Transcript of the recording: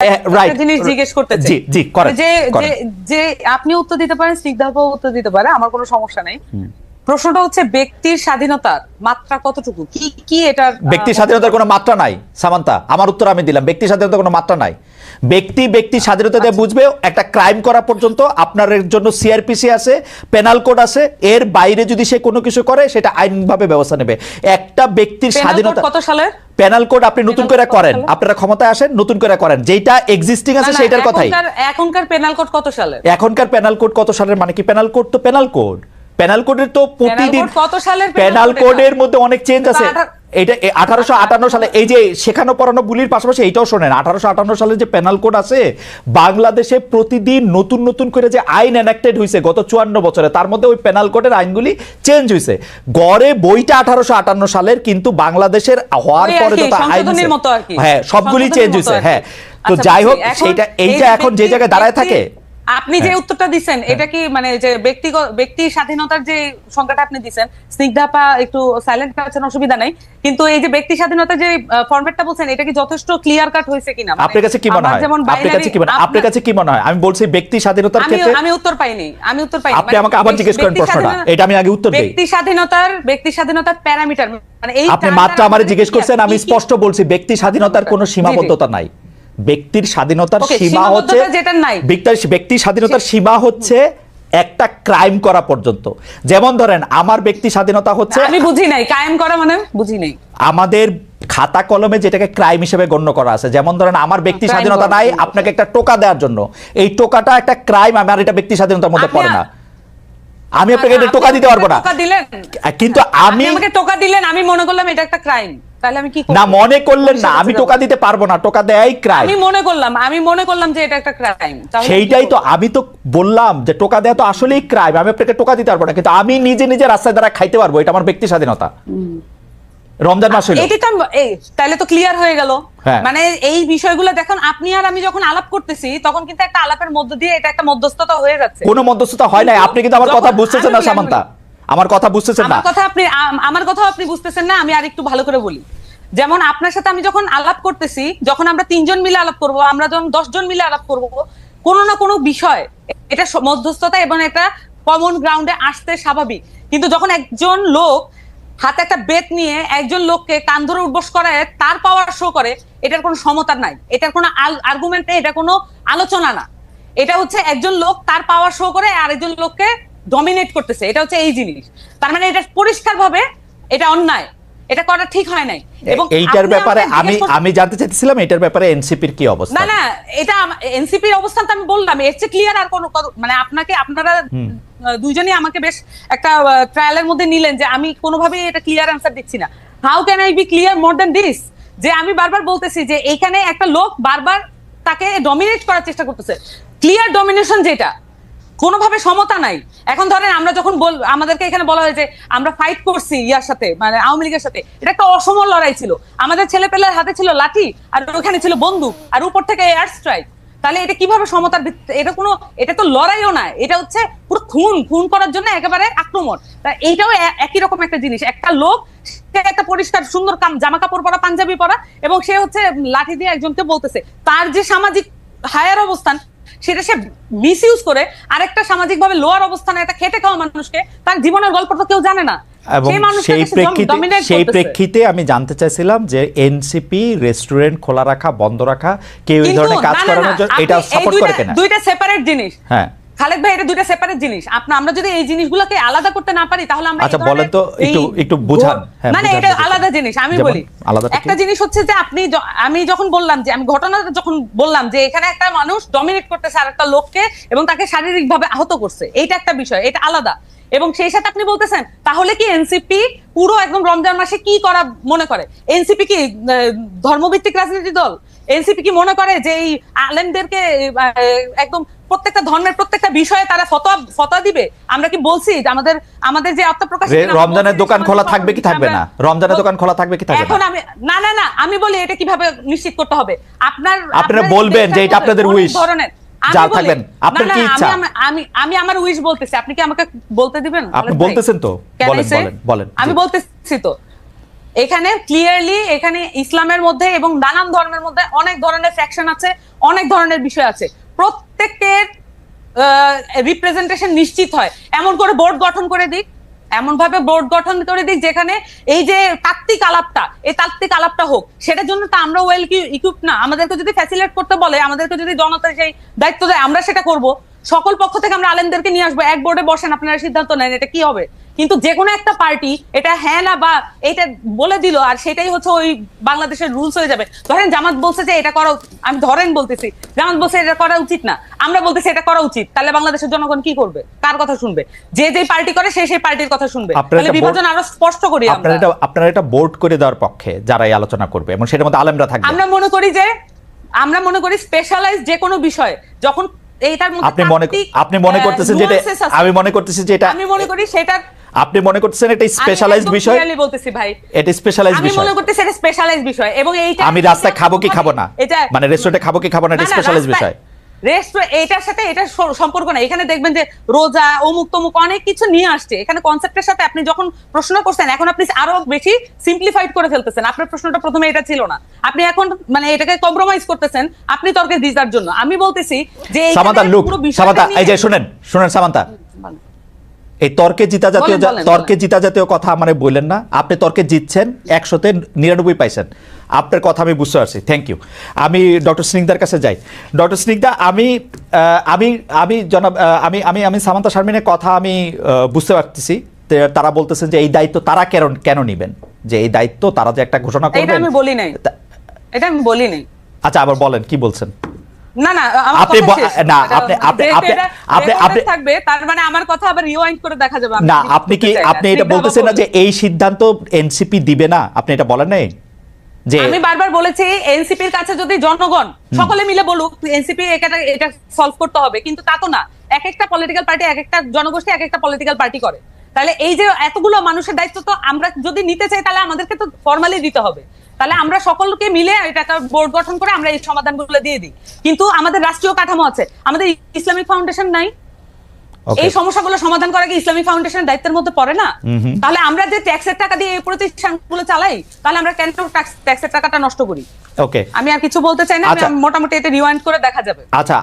জিনিস জিজ্ঞেস করতে চাই। যে আপনি উত্তর দিতে পারেন, স্নিগ্ধাও উত্তর দিতে পারে, আমার কোনো সমস্যা নেই। প্রশ্নটা হচ্ছে ব্যক্তির স্বাধীনতার মাত্রা কতটুকু, কি কি এটার? ব্যক্তির স্বাধীনতার কোনো মাত্রা নাই সামান্তা, আমার উত্তর আমি দিলাম, ব্যক্তির স্বাধীনতার কোনো মাত্রা নাই। ব্যক্তি স্বাধীনতা দিয়ে বুঝবে একটা ক্রাইম করা পর্যন্ত আপনার জন্য সিআরপিসি আছে, পেনাল কোড আছে, এর বাইরে যদি সে কোনো কিছু করে সেটা আইনভাবে ব্যবস্থা নেবে। একটা ব্যক্তির স্বাধীনতা কত সালের পেনাল কোড আপনি নতুন করে করেন, আপনারা ক্ষমতায় আসেন নতুন করে করেন, যেটা এক্সিস্টিং আছে সেটার কথাই। এখনকার পেনাল কোড কত সালের? এখনকার পেনাল কোড কত সালের মানে কি? পেনাল কোড তো পেনাল কোড, পেনাল কোডের তো প্রতিদিন কত সালের পেনাল কোডের মধ্যে অনেক চেঞ্জ আছে। এটা 1858 সালে, এই যে শেখানো পড়ানো বুলির পাশাপাশি এইটাও শোনেন, 1858 সালে যে পেনাল কোড আছে, বাংলাদেশে প্রতিদিন নতুন নতুন করে যে আইন এনাক্টেড হয়েছে গত 54 বছরে, তার মধ্যে ওই পেনাল কোডের আইনগুলি চেঞ্জ হয়েছে। গড়ে বইটা 1858 সালের, কিন্তু বাংলাদেশের হওয়ার পরে যত আইন, হ্যাঁ সবগুলি চেঞ্জ হয়েছে। হ্যাঁ, তো যাই হোক, এইটা এখন যে জায়গায় দাঁড়ায় থাকে। আপনি যে উত্তরটা দিচ্ছেন এটা কি মানে যে ব্যক্তি স্বাধীনতার যে সংখ্যাটা আপনি দিচ্ছেন, স্নিগ্ধাপা একটু সাইলেন্ট আছেন, অসুবিধা নাই, কিন্তু এই যে ব্যক্তি স্বাধীনতার যে ফরম্যাটটা বলছেন এটা কি যথেষ্ট ক্লিয়ার কাট হয়েছে কিনা? আপনার কাছে কি মনে হয়? আপনার কাছে কি মনে হয়? আমি বলছি ব্যক্তি স্বাধীনতার ক্ষেত্রে আমি উত্তর পাইনি। আপনি আমাকে আবার জিজ্ঞেস করেন প্রশ্নটা, এটা আমি আগে উত্তর দেই। ব্যক্তি স্বাধীনতার প্যারামিটার মানে এই আপনি মাত্র আমারে জিজ্ঞেস করছেন, আমি স্পষ্ট বলছি ব্যক্তি স্বাধীনতার কোনো সীমাবদ্ধতা নাই। ব্যক্তির স্বাধীনতার সীমা হচ্ছে ব্যক্তির স্বাধীনতার সীমা হচ্ছে একটা ক্রাইম করা পর্যন্ত। যেমন ধরেন আমার ব্যক্তি স্বাধীনতা হচ্ছে, আমি বুঝি নাই কায়েম করা মানে, বুঝি নাই। আমাদের খাতা কলমে যেটাকে ক্রাইম হিসেবে গণ্য করা আছে, যেমন ধরেন আমার ব্যক্তি স্বাধীনতা নাই আপনাকে একটা টোকা দেওয়ার জন্য, এই টোকাটা একটা ক্রাইম, আমার এটা ব্যক্তি স্বাধীনতার মধ্যে পড়ে না। আমি আপনাকে এটা টোকা দিতে পারবো না, কিন্তু আমি আমাকে টোকা দিলেন, আমি মনে করলাম এটা একটা ক্রাইম, তাহলে আমি কি করব? না, মনে করলেন না, আমি টোকা দিতে পারবো না, টোকা দেয়াই ক্রাইম। আমি মনে করলাম যে এটা একটা ক্রাইম, সেইটাই তো আমি তো বললাম যে টোকা দেয়া তো আসলেই ক্রাইম, আমি আপনাকে টোকা দিতে পারবো না, কিন্তু আমি নিজে রাস্তায় দ্বারা খাইতে পারবো, এটা আমার ব্যক্তি স্বাধীনতা। রমজান মাস হলো, তাহলে তো ক্লিয়ার হয়ে গেল। মানে এই বিষয়গুলো দেখুন, আপনি আর আমি যখন আলাপ করতেছি তখন কিন্তু একটা আলাপের মধ্য দিয়ে এটা একটা মধ্যস্থতা হয়ে যাচ্ছে। কোনো মধ্যস্থতা হয় নাই, আপনি কিন্তু আমার কথা বুঝতেছেন না সামান্তা, আমার কথা বুঝতেছেন না। আমার কথা আপনি বুঝতেছেন না, আমি আর একটু ভালো করে বলি। যেমন আপনার সাথে আমি যখন আলাপ করতেছি, যখন আমরা 3 জন মিলে আলাপ করব, আমরা যখন 10 জন মিলে আলাপ করব, কোনো না কোনো বিষয় এটা মধ্যস্থতা এবং এটা কমন গ্রাউন্ডে আসতে স্বাভাবিক। কিন্তু যখন একজন লোক হাতে একটা বেত নিয়ে একজন লোককে কান ধরে উঠবস করায় তার পাওয়ার শো করে, এটার কোনো সমতা নাই, এটার কোনো আর্গুমেন্ট নেই, এটা কোনো আলোচনা না। এটা হচ্ছে একজন লোক তার পাওয়ার শো করে আরেকজন লোককে ডমিনেট করতেছে, এটা হচ্ছে এই জিনিস। তার মানে এটা পরিষ্কারভাবে এটা অন্যায়, এটা করা ঠিক হয় নাই। এবং এইটার ব্যাপারে আমি জানতে চাইছিলাম এটার ব্যাপারে এনসিপির কি অবস্থা? না, এটা এনসিপির অবস্থান তো আমি বললাম, এর চেয়ে ক্লিয়ার আর কোন মানে আপনারা দুইজনই আমাকে বেশ একটা ট্রায়ালের মধ্যে নিলেন যে আমি কোনোভাবেই এটা ক্লিয়ার অ্যানসার দিচ্ছি না। How can I be clear more than this? যে আমি বারবার বলতেছি যে এইখানে একটা লোক বারবার তাকে ডমিনেট করার চেষ্টা করতেছে, ক্লিয়ার ডমিনেশন, যেটা কোনোভাবে সমতা নাই। এখন ধরেন আমরা যখন আমাদেরকে এখানে বলা হয় যে আমরা ফাইট করছি ইয়ার সাথে, মানে আওয়ামী লীগের সাথে, এটা একটা অসম লড়াই ছিল, আমাদের ছেলেপেলের হাতে ছিল লাঠি আর ওখানে ছিল বন্দুক আর উপর থেকে এয়ার স্ট্রাইক, তাহলে এটা কিভাবে সমতার ভিত্তিতে? এটা তো লড়াইও না, এটা হচ্ছে পুরো খুন করার জন্য একেবারে আক্রমণ। তা এইটাও একই রকম একটা জিনিস, একটা লোক সে একটা পরিষ্কার সুন্দর জামা কাপড় পরা, পাঞ্জাবি পরা, এবং সে হচ্ছে লাঠি দিয়ে একজনকে বলতেছে, তার যে সামাজিক হায়ার অবস্থান সেটা সে মিসইউজ করে আরেকটা সামাজিক ভাবে লোয়ার অবস্থানে একটা খেটে খাওয়া মানুষকে, তার জীবনের গল্প তো কেউ জানে না। সেই প্রেক্ষিতে আমি জানতে চাইছিলাম যে এনসিপি রেস্টুরেন্ট খোলা রাখা, বন্ধ রাখা, কেউ এই ধরনের কাজ করানোর জন্য এটা সাপোর্ট করে কিনা? দুইটা সেপারেট জিনিস। হ্যাঁ খালেদ ভাই, এটা দুইটা সেপারেট জিনিস। আমরা যদি এই জিনিসগুলোকে আলাদা করতে না পারি তাহলে আমরা, আচ্ছা বলেন তো, একটু বুঝান। মানে এটা আলাদা জিনিস। আমি বলি, একটা জিনিস হচ্ছে যে আমি যখন বললাম যে আমি ঘটনাটা যখন বললাম যে এখানে একটা মানুষ ডমিনেট করতেছে আর একটা লোককে এবং তাকে শারীরিকভাবে আহত করছে, এইটা একটা বিষয়, এটা আলাদা। এবং সেই সাথে আপনি বলতেছেন তাহলে কি এনসিপি পুরো একদম রমজান মাসে কি করা মনে করে? এনসিপি কি ধর্মভিত্তিক রাজনীতি দল? এনসিপি কি মনে করে যে এই আলেমদেরকে একদম প্রত্যেকটা ধর্মের প্রত্যেকটা বিষয়ে তারা ফতোয়া দিবে? আমরা কি বলছি যে আমাদের যে আত্মপ্রকাশ, রমজানের দোকান খোলা থাকবে কি থাকবে না? রমজানের দোকান খোলা থাকবে কি থাকবে না? এখন আমি না আমি বলি এটা কিভাবে নিশ্চিত করতে হবে? আপনারা বলবেন যে এটা আপনাদের উইশ ধরনের যা থাকবেন, আপনার কি ইচ্ছা? আমি আমার উইশ বলতেছি, আপনি কি আমাকে বলতে দিবেন? আপনি বলতেছেন তো, বলেন। আমি বলতেছি তো, এখানে ক্লিয়ারলি এখানে ইসলামের মধ্যে এবং নানান ধর্মের মধ্যে অনেক ধরনের ফ্যাকশন আছে, অনেক ধরনের বিষয় আছে, প্রত্যেকের রিপ্রেজেন্টেশন নিশ্চিত হয়। এমন করে বোর্ড গঠন করে দিক, এমন ভাবে বোর্ড গঠন করে দিক যেখানে এই যে তাত্ত্বিক আলাপটা, এই তাত্ত্বিক আলাপটা হোক। সেটার জন্য তো আমরা ওয়েল ইকুইপ না। আমাদেরকে যদি ফ্যাসিলিটেট করতে বলে, আমাদেরকে যদি জনতা সেই দায়িত্ব দেয়, আমরা সেটা করব। সকল পক্ষ থেকে আমরা আলেমদেরকে নিয়ে আসবো, এক বোর্ডে বসেন, আপনারা সিদ্ধান্ত নেন এটা কি হবে। কিন্তু যে কোনো একটা পার্টি এটা হ্যাঁ না বা এটা বলে দিল, আর সেটাই হচ্ছে ওই বাংলাদেশের রুলস হয়ে যাবে। ধরেন জামাত বলছে যে এটা করা, আমি ধরেন বলতেছি জামাত বলছে এটা করা উচিত না, আমরা বলতেছি এটা করা উচিত, তাহলে বাংলাদেশের জনগণ কি করবে? কার কথা শুনবে? যে যে পার্টি করে সে সেই পার্টির কথা শুনবে। তাহলে বিভাজন আরো স্পষ্ট করি আমরা। আপনারা এটা বোর্ড করে দেওয়ার পক্ষে যারা এই আলোচনা করবে এবং সেটার মধ্যে আলেমরা থাকবে। আমরা মনে করি স্পেশালাইজ যে কোনো বিষয় যখন এইটার মধ্যে আপনি মনে করতেছেন যেটা, আমি মনে করতেছি যে এটা, আমি মনে করি সেটা আপনি মনে করতেছেন এটা স্পেশালাইজড বিষয়। আমি বলতেছি ভাই, এটা স্পেশালাইজড বিষয়। আমি মনে করতেছি এটা স্পেশালাইজড বিষয় এবং এইটা আমি রাস্তায় খাবো কি খাবো না, মানে রেস্টুরেন্টে খাবো কি খাবো না, এটা স্পেশালাইজড বিষয়। রেস্টুরেন্ট এটার সাথে এটা সম্পর্ক না। এখানে দেখবেন যে রোজা অমুক তমুক অনেক কিছু নিয়ে আসছে এখানে কনসেপ্টের সাথে। আপনি যখন প্রশ্ন করছেন এখন আপনি আরো বেশি সিম্পলিফাইড করে ফেলতেছেন। আপনার প্রশ্নটা প্রথমে এটা ছিল না, আপনি এখন মানে এটাকে কম্প্রোমাইজ করতেছেন আপনি তর্কে জিতার জন্য। আমি বলতেছি যে সামান্তা লুক, সামান্তা এই যে শুনেন সামান্তা, এই তর্কে জিতা জাতীয় কথা মানে বললেন না। আপনি তর্কে জিতছেন, 100-তে 99 পাইছেন। আপনার কথা আমি বুঝতে পারছি, থ্যাংক ইউ। আমি ডক্টর স্নিগ্ধার কাছে যাই। ডক্টর স্নিগ্ধা, আমি সামান্তা শারমিনের কথা আমি বুঝতে পারতেছি। তারা বলতেছেন যে এই দায়িত্ব তারা কেন নিবেন, যে এই দায়িত্ব তারা যে একটা ঘোষণা করবেন। এটা আমি বলি নাই। আচ্ছা, আবার বলেন কি বলছেন। না না, আপনি থাকবে তার মানে আমার কথা আবার রিওয়াইন্ড করে দেখা যাবে না। আপনি এটা বলতেছেন না যে এই সিদ্ধান্ত এনসিপি দিবে না, আপনি এটা বলেন নাই? যে আমি বারবার বলেছি এনসিপির কাছে যদি জনগণ সকলে মিলে বলুক এনসিপি এটা সলভ করতে হবে, কিন্তু তা তো না। এক একটা পলিটিক্যাল পার্টি, এক একটা জনগোষ্ঠী এক একটা পলিটিক্যাল পার্টি করে। তাহলে এই যে এতগুলো মানুষের দায়িত্ব তো আমরা যদি নিতে চাই তাহলে আমাদেরকে তো ফর্মালি দিতে হবে। তাহলে আমরা সকলকে মিলে এটা একটা বোর্ড গঠন করে আমরা এই সমাধানগুলো দিয়ে দিই। কিন্তু আমাদের রাষ্ট্রীয় কাঠামো আছে, আমাদের ইসলামিক ফাউন্ডেশন নাই। এই সমস্যাগুলো সমাধান করা কি ইসলামিক ফাউন্ডেশনের দায়িত্বের মধ্যে পড়ে না? তাহলে আমরা যে ট্যাক্সের টাকা দিয়ে এই প্রতিষ্ঠানগুলো চালাই, তাহলে আমরা কেন ট্যাক্সের টাকাটা নষ্ট করি? ওকে, আমি আর কিছু বলতে চাই না, মোটামুটি এটা রিওয়াইন্ড করে দেখা যাবে। আচ্ছা,